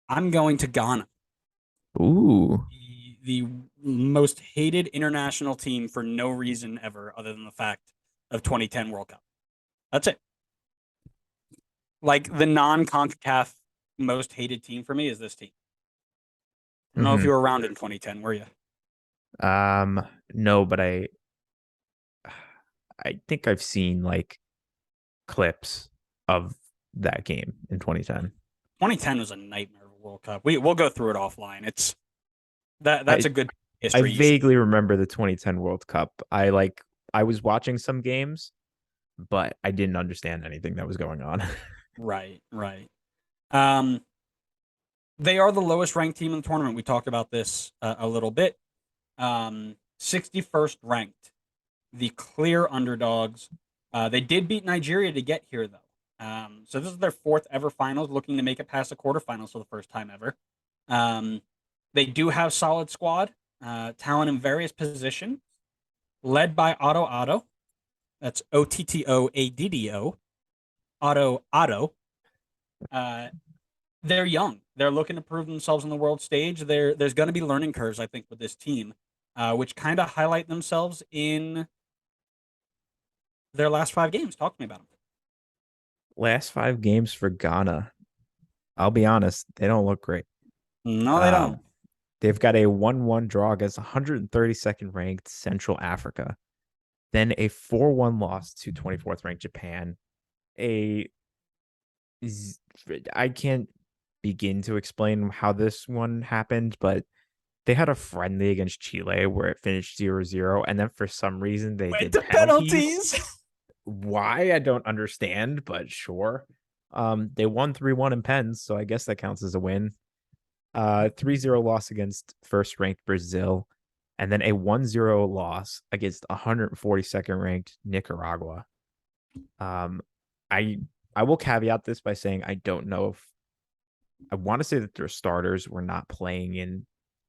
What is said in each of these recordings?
I'm going to Ghana, Ooh. the most hated international team for no reason ever, other than the fact of 2010 World Cup. That's it. Like the non-CONCACAF most hated team for me is this team. I don't know if hmm you were around in 2010, were you? no, but I think I've seen like clips of that game in 2010. 2010 was a nightmare of a World Cup. We'll go through it offline. It's that's I a good I history. You should. vaguely remember the 2010 World Cup. I was watching some games, but I didn't understand anything that was going on. Right, right. Um, they are the lowest ranked team in the tournament. We talked about this a little bit. 61st ranked, the clear underdogs. They did beat Nigeria to get here, though. So this is their fourth ever finals, looking to make it past the quarterfinals for the first time ever. Um, they do have solid squad, talent in various positions, led by Otto Otto. That's Ottoaddo. Otto Otto. Uh, they're young. They're looking to prove themselves on the world stage. There's going to be learning curves, I think, with this team, which kind of highlight themselves in their last five games. Talk to me about them. Last five games for Ghana. I'll be honest, they don't look great. No, they don't. Um, they've got a 1-1 draw against 132nd ranked Central Africa, then a 4-1 loss to 24th ranked Japan. A I can't begin to explain how this one happened, but they had a friendly against Chile where it finished 0-0, and then for some reason they Went did to penalties. penalties. Why I don't understand, but sure. They won 3-1 in pens, so I guess that counts as a win. 3-0 loss against first ranked Brazil, and then a 1-0 loss against 142nd ranked Nicaragua. Um, I I will caveat this by saying I don't know if I want to say that their starters were not playing in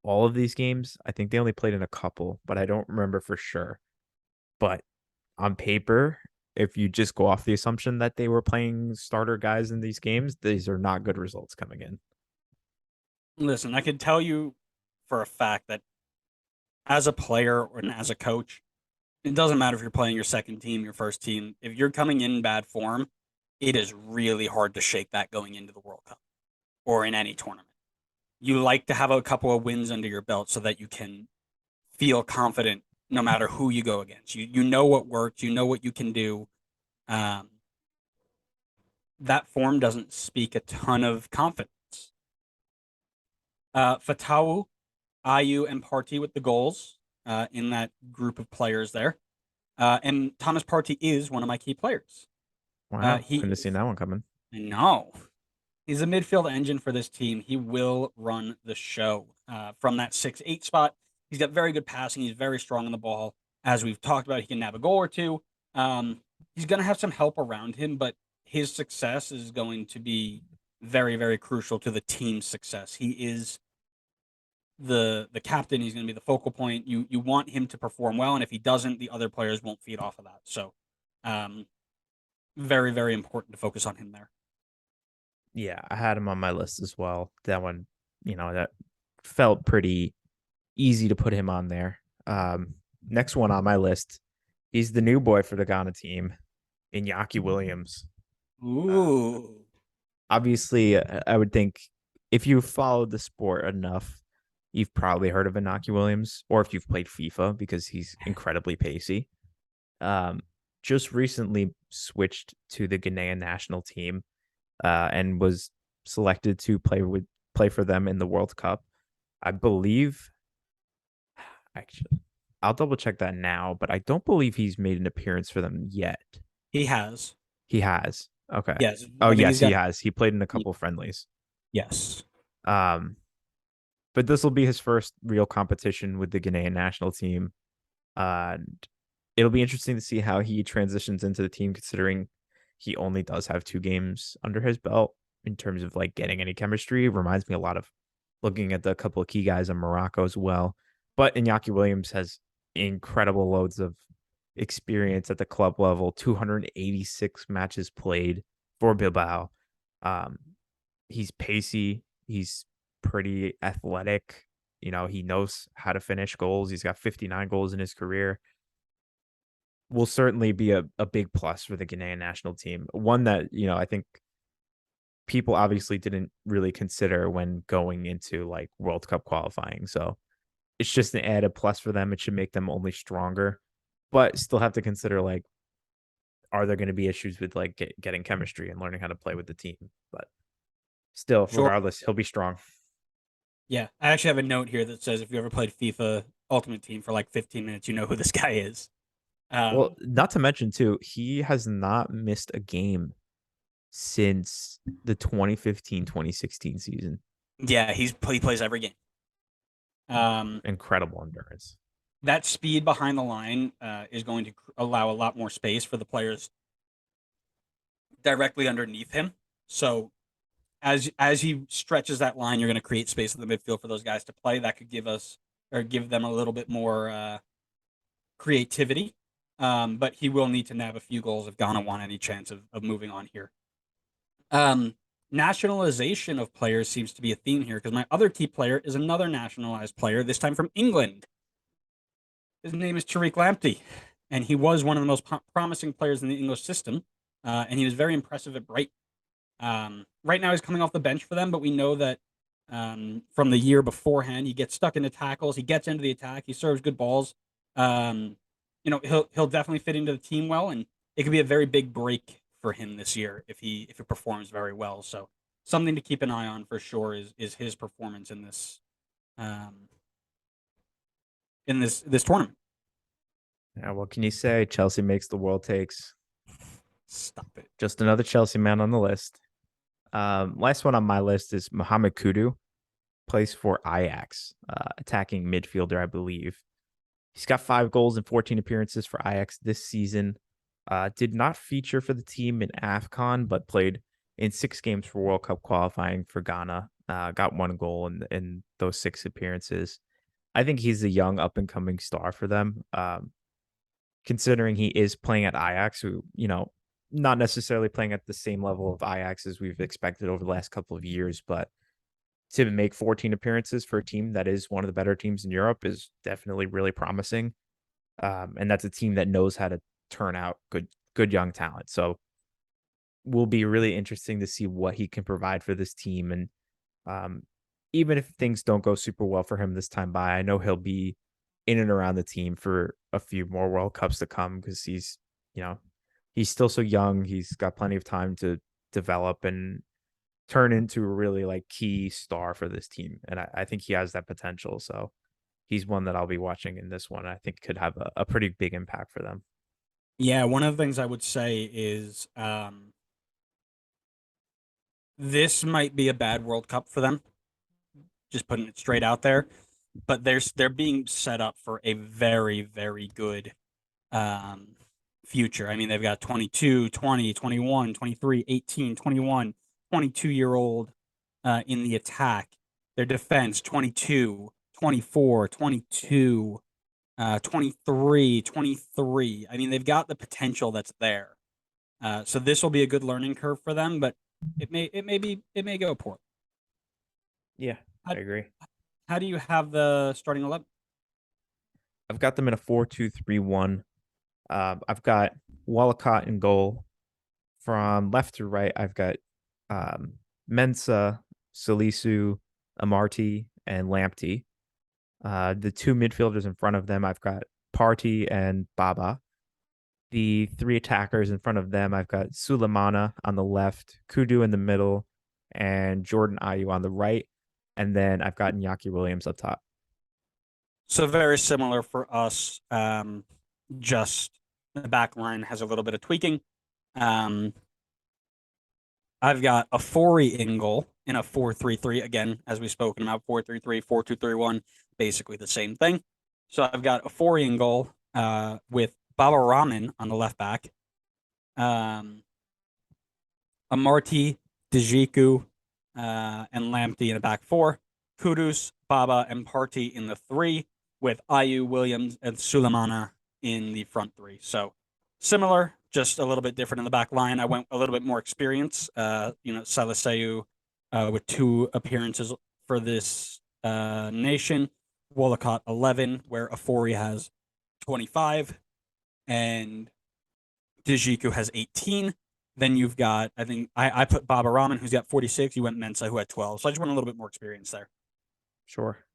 all of these games. I think they only played in a couple, but I don't remember for sure. But on paper, if you just go off the assumption that they were playing starter guys in these games, these are not good results coming in. Listen, I can tell you for a fact that as a player or as a coach, it doesn't matter if you're playing your second team, your first team. If you're coming in bad form, it is really hard to shake that going into the World Cup or in any tournament. You like to have a couple of wins under your belt so that you can feel confident no matter who you go against. You know what works, you know what you can do. Um, that form doesn't speak a ton of confidence. Fatawu, Ayu, and Partey with the goals in that group of players there. And Thomas Partey is one of my key players. Wow, He couldn't have seen is, that one coming. no, he's a midfield engine for this team. He will run the show from that 6-8 spot. He's got very good passing. He's very strong on the ball. As we've talked about, he can nab a goal or two. Um, he's going to have some help around him, but his success is going to be very, very crucial to the team's success. He is the captain. He's going to be the focal point. You want him to perform well, and if he doesn't, the other players won't feed off of that. So, um, very, very important to focus on him there. Yeah, I had him on my list as well. That one, that felt pretty easy to put him on there. Next one on my list, he's the new boy for the Ghana team, Iñaki Williams. Uh, Ooh. Obviously, I would think if you've followed the sport enough, you've probably heard of Inaki Williams, or if you've played FIFA because he's incredibly pacey. Um, just recently switched to the Ghanaian national team, and was selected to play for them in the World Cup. I believe, actually, I'll double check that now, but I don't believe he's made an appearance for them yet. He has. He has. Okay. Yes. Oh I think yes, he's he got. has. He played in a couple friendlies. Yes. Um, but this will be his first real competition with the Ghanaian national team. And it'll be interesting to see how he transitions into the team, considering he only does have 2 games under his belt in terms of like getting any chemistry. It reminds me a lot of looking at the couple of key guys in Morocco as well. But Iñaki Williams has incredible loads of experience at the club level, 286 matches played for Bilbao. Um, he's pacey. He's pretty athletic. He knows how to finish goals. He's got 59 goals in his career. Will certainly be a big plus for the Ghanaian national team. One that, I think people obviously didn't really consider when going into like World Cup qualifying. So it's just an added plus for them. It should make them only stronger, but still have to consider like, are there going to be issues with like getting chemistry and learning how to play with the team? But still, Sure. regardless, he'll be strong. Yeah, I actually have a note here that says if you ever played FIFA Ultimate Team for like 15 minutes, you know who this guy is. Well, Um, not to mention too, he has not missed a game since the 2015-2016 season. yeah, he plays every game. Um, Incredible endurance. that speed behind the line is going to allow a lot more space for the players directly underneath him. So as he stretches that line, you're going to create space in the midfield for those guys to play. That could give us or give them a little bit more creativity. But he will need to nab a few goals if Ghana want any chance of moving on here. Um, nationalization of players seems to be a theme here because my other key player is another nationalized player, this time from England. His name is Tariq Lamptey, and he was one of the most promising players in the English system, and he was very impressive at Brighton. Right now, he's coming off the bench for them, but we know that from the year beforehand, he gets stuck into tackles, he gets into the attack, he serves good balls. Um, he'll definitely fit into the team well, and it could be a very big break for him this year if he performs very well. So something to keep an eye on for sure is his performance um, in this tournament. Yeah, what can you say? Chelsea makes the world takes. Stop it. Just another Chelsea man on the list. Last one on my list is Mohamed Kudu, plays for Ajax, attacking midfielder, I believe. He's got 5 goals and 14 appearances for Ajax this season. Did not feature for the team in AFCON, but played in 6 games for World Cup qualifying for Ghana. Got 1 goal in those 6 appearances. I think he's a young up and coming star for them. Considering he is playing at Ajax, who, not necessarily playing at the same level of Ajax as we've expected over the last couple of years, but to make 14 appearances for a team that is one of the better teams in Europe is definitely really promising. And that's a team that knows how to turn out good young talent. So will be really interesting to see what he can provide for this team. And um, even if things don't go super well for him this time by, I know he'll be in and around the team for a few more World Cups to come because you know, he's still so young. He's got plenty of time to develop and turn into a really like key star for this team. And I think he has that potential. So he's one that I'll be watching in this one. I think could have a pretty big impact for them. Yeah, one of the things I would say is this might be a bad World Cup for them. Just putting it straight out there, but they're being set up for a very very good um, future. I mean, they've got 22, 20, 21, 23, 18, 21, 22 year old in the attack. Their defense 22, 24, 22, 23, 23. I mean, they've got the potential that's there. So this will be a good learning curve for them, but it may go poorly. Yeah, How, I agree. how do you have the starting 11? I've got them in a 4-2-3-1. I've got Wallacott in goal. From left to right, I've got Mensa, Salisu, Amarty, and Lamptey. The 2 midfielders in front of them, I've got Party and Baba. The 3 attackers in front of them, I've got Sulemana on the left, Kudu in the middle, and Jordan Ayew on the right. And then I've got Iñaki Williams up top. So very similar for us. Just the back line has a little bit of tweaking. Um, I've got a Fori in goal in a 4-3-3. Again, as we've spoken about, 4-3-3, 4-2-3-1, basically the same thing. So I've got a Fori in goal with Baba Rahman on the left back, um, Amarty, Dejiku, and Lamptey in the back four, Kudus, Baba, and Party in the three, with Ayu, Williams, and Sulemana in the front three. So similar, just a little bit different in the back line. I went a little bit more experience. Salisayu with 2 appearances for this nation. Wolcott 11, where Afori has 25, and Dijiku has 18. Then you've got, I think I put Baba Rahman, who's got 46. You went Mensa, who had 12. So I just want a little bit more experience there. Sure.